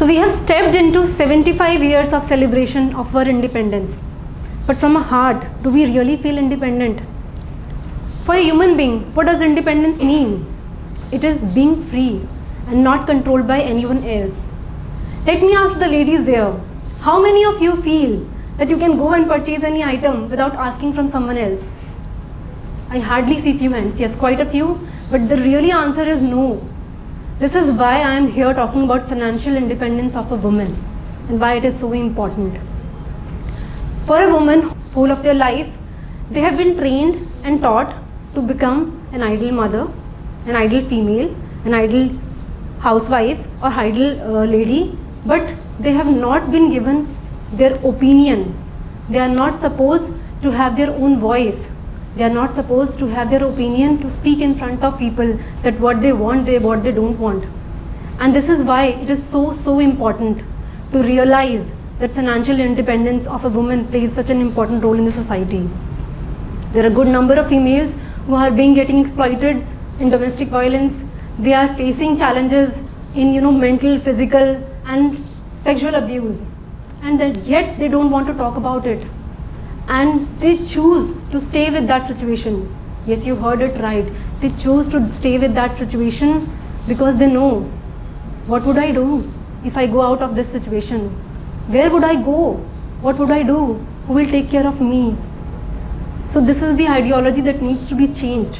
So we have stepped into 75 years of celebration of our independence. But from a heart, do we really feel independent? For a human being, what does independence mean? It is being free and not controlled by anyone else. Let me ask the ladies there, how many of you feel that you can go and purchase any item without asking from someone else? I hardly see few hands. Yes, quite a few, but the really answer is no. This is why I am here talking about financial independence of a woman and why it is so important. For a woman, whole of their life, they have been trained and taught to become an ideal mother, an ideal female, an ideal housewife or ideal lady, but they have not been given their opinion. They are not supposed to have their own voice. They are not supposed to have their opinion to speak in front of people that what they want, what they don't want. And this is why it is so important to realize that financial independence of a woman plays such an important role in the society. There are a good number of females who are getting exploited in domestic violence. They are facing challenges in mental, physical and sexual abuse, and yet they don't want to talk about it. And they choose to stay with that situation. Yes, you heard it right. They choose to stay with that situation because they know, what would I do if I go out of this situation? Where would I go? What would I do? Who will take care of me? So this is the ideology that needs to be changed.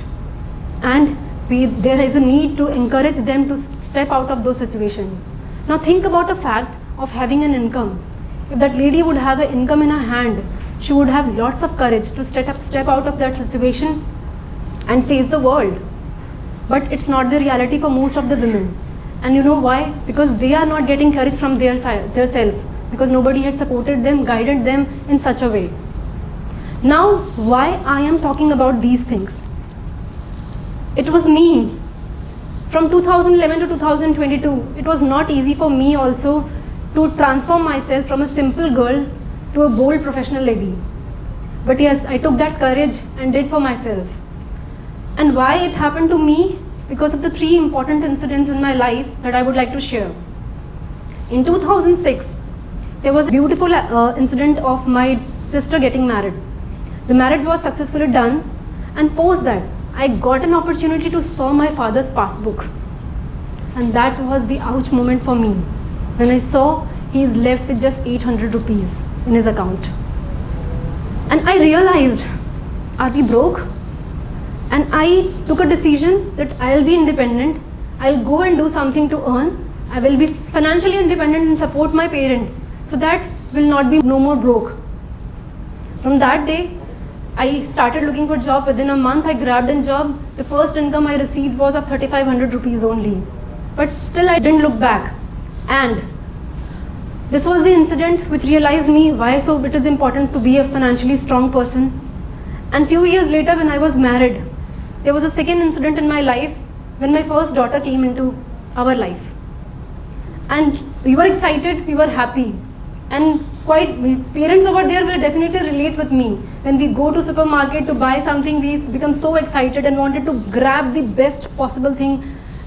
And there is a need to encourage them to step out of those situations. Now think about the fact of having an income. If that lady would have an income in her hand, she would have lots of courage to step out of that situation and face the world. But it's not the reality for most of the women. And you know why? Because they are not getting courage from their self, because nobody had supported them, guided them in such a way. Now, why I am talking about these things? It was me. From 2011 to 2022, it was not easy for me also to transform myself from a simple girl to a bold professional lady. But yes, I took that courage and did for myself. And why it happened to me? Because of the 3 important incidents in my life that I would like to share. In 2006, there was a beautiful incident of my sister getting married. The marriage was successfully done, and post that, I got an opportunity to saw my father's passbook. And that was the ouch moment for me, when I saw he is left with just 800 rupees in his account. And I realized, are we broke? And I took a decision that I'll be independent, I'll go and do something to earn, I will be financially independent and support my parents, so that will not be no more broke. From that day, I started looking for a job. Within a month, I grabbed a job. The first income I received was of 3,500 rupees only. But still, I didn't look back. And this was the incident which realized me why so it is important to be a financially strong person. And few years later, when I was married, there was a second incident in my life when my first daughter came into our life. And we were excited, we were happy. And parents over there will definitely relate with me. When we go to supermarket to buy something, we become so excited and wanted to grab the best possible thing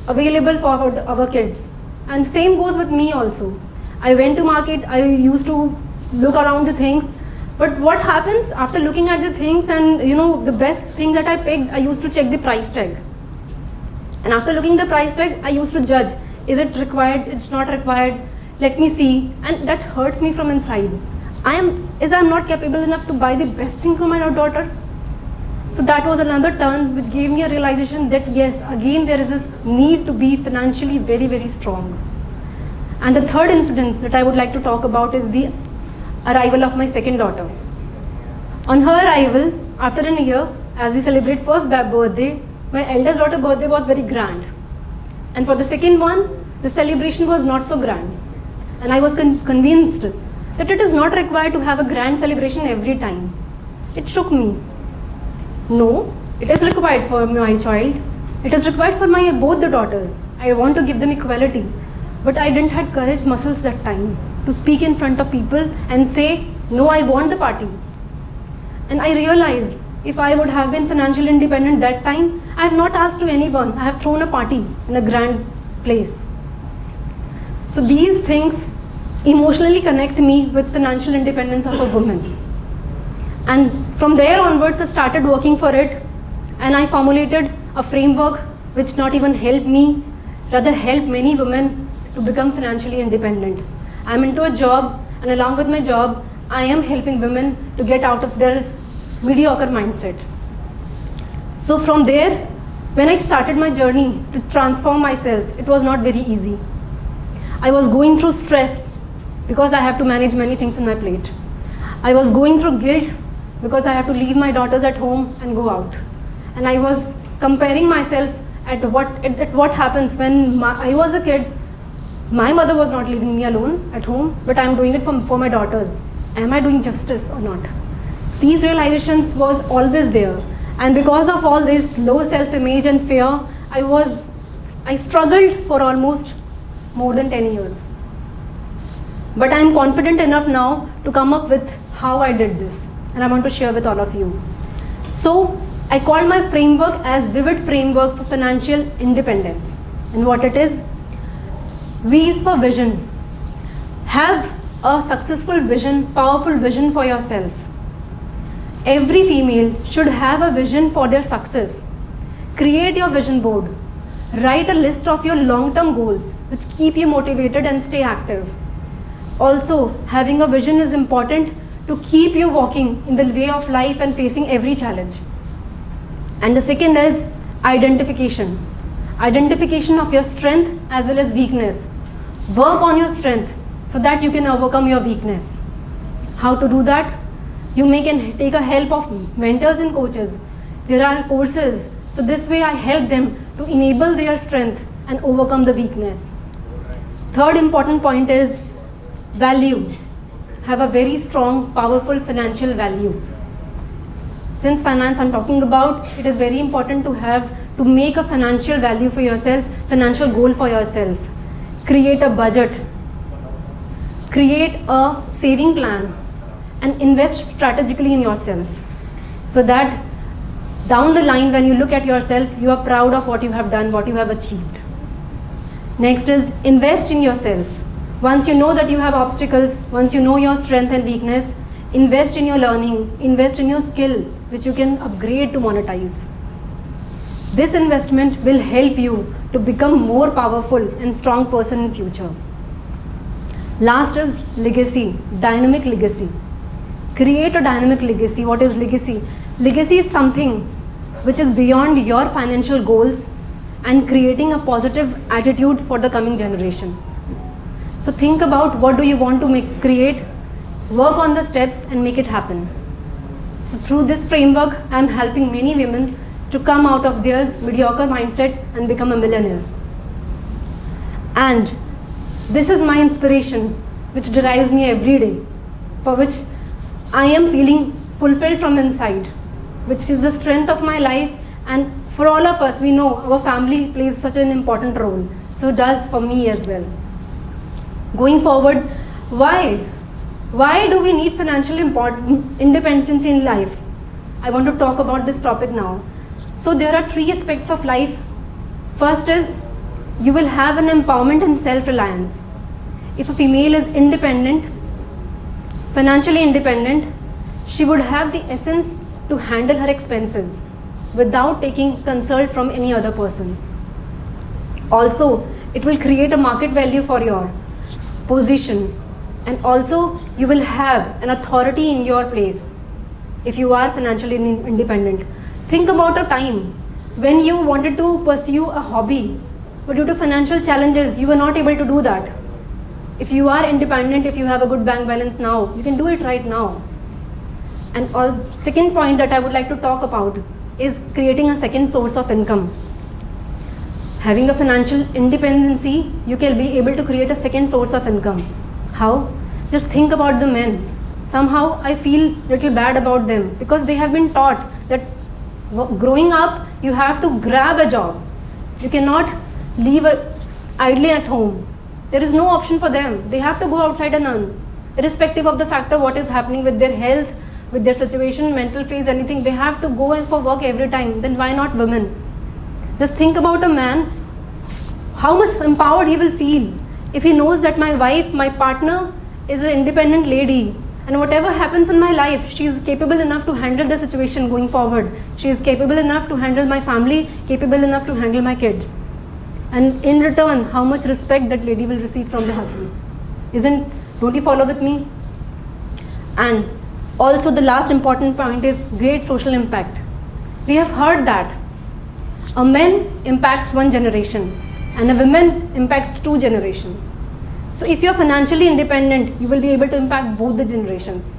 available for our kids. And same goes with me also. I went to market, I used to look around the things. But what happens after looking at the things and the best thing that I picked, I used to check the price tag. And after looking the price tag, I used to judge, is it required, it's not required, let me see, and that hurts me from inside. I'm not capable enough to buy the best thing for my daughter. So that was another turn which gave me a realization that yes, again there is a need to be financially very, very strong. And the third incident that I would like to talk about is the arrival of my second daughter. On her arrival, after a year, as we celebrate first birthday, my eldest daughter's birthday was very grand. And for the second one, the celebration was not so grand. And I was convinced that it is not required to have a grand celebration every time. It shook me. No, it is required for my child. It is required for my both the daughters. I want to give them equality. But I didn't have courage muscles that time to speak in front of people and say, no, I want the party. And I realized if I would have been financially independent that time, I have not asked to anyone. I have thrown a party in a grand place. So these things emotionally connect me with financial independence of a woman. And from there onwards, I started working for it, and I formulated a framework which not even helped me, rather helped many women to become financially independent. I'm into a job, and along with my job, I am helping women to get out of their mediocre mindset. So from there, when I started my journey to transform myself, it was not very easy. I was going through stress because I have to manage many things on my plate. I was going through guilt because I have to leave my daughters at home and go out. And I was comparing myself at what happens when I was a kid. My mother was not leaving me alone at home, but I am doing it for my daughters. Am I doing justice or not? These realizations was always there. And because of all this low self-image and fear, I struggled for almost more than 10 years. But I am confident enough now to come up with how I did this. And I want to share with all of you. So I called my framework as Vivid Framework for Financial Independence. And what it is? V is for vision. Have a successful vision, powerful vision for yourself. Every female should have a vision for their success. Create your vision board. Write a list of your long-term goals which keep you motivated and stay active. Also, having a vision is important to keep you walking in the way of life and facing every challenge. And the second is identification. Identification of your strength as well as weakness. Work on your strength so that you can overcome your weakness. How to do that? You can take a help of mentors and coaches. There are courses. So this way I help them to enable their strength and overcome the weakness. Third important point is value. Have a very strong, powerful financial value. Since finance I'm talking about, it is very important to make a financial value for yourself, financial goal for yourself. Create a budget. Create a saving plan and invest strategically in yourself so that down the line when you look at yourself, you are proud of what you have done, what you have achieved. Next is invest in yourself. Once you know that you have obstacles, once you know your strength and weakness, invest in your learning, invest in your skill which you can upgrade to monetize. This investment will help you to become more powerful and strong person in future. Last is legacy, dynamic legacy. Create a dynamic legacy. What is legacy? Legacy is something which is beyond your financial goals and creating a positive attitude for the coming generation. So think about what do you want to create, work on the steps and make it happen. So through this framework, I am helping many women to come out of their mediocre mindset and become a millionaire. And this is my inspiration which drives me every day, for which I am feeling fulfilled from inside, which is the strength of my life. And for all of us, we know our family plays such an important role. So it does for me as well. Going forward, why? Why do we need financial independence in life? I want to talk about this topic now. So there are 3 aspects of life. First is you will have an empowerment and self-reliance. If a female is independent, financially independent, she would have the essence to handle her expenses without taking consult from any other person. Also, it will create a market value for your position, and also you will have an authority in your place if you are financially independent. Think about a time when you wanted to pursue a hobby, but due to financial challenges, you were not able to do that. If you are independent, if you have a good bank balance now, you can do it right now. And second point that I would like to talk about is creating a second source of income. Having a financial independency, you can be able to create a second source of income. How? Just think about the men. Somehow I feel little bad about them because they have been taught that growing up, you have to grab a job. You cannot leave idly at home. There is no option for them. They have to go outside and earn. Irrespective of the factor what is happening with their health, with their situation, mental phase, anything, they have to go in for work every time. Then why not women? Just think about a man, how much empowered he will feel if he knows that my wife, my partner is an independent lady, and whatever happens in my life, she is capable enough to handle the situation going forward. She is capable enough to handle my family, capable enough to handle my kids. And in return, how much respect that lady will receive from the husband. Don't you follow with me? And also the last important point is great social impact. We have heard that a man impacts one generation and a woman impacts two generations. So if you're financially independent, you will be able to impact both the generations.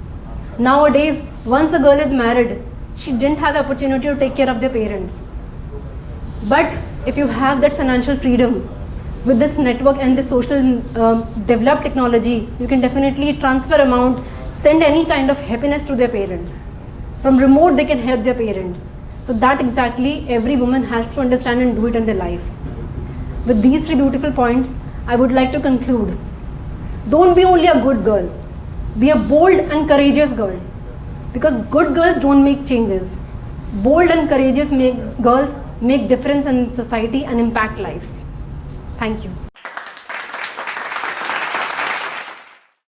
Nowadays, once a girl is married, she didn't have the opportunity to take care of their parents. But if you have that financial freedom, with this network and this social developed technology, you can definitely transfer amount, send any kind of happiness to their parents. From remote, they can help their parents. So that exactly every woman has to understand and do it in their life. With these three beautiful points, I would like to conclude. Don't be only a good girl. Be a bold and courageous girl. Because good girls don't make changes. Bold and courageous girls make difference in society and impact lives. Thank you.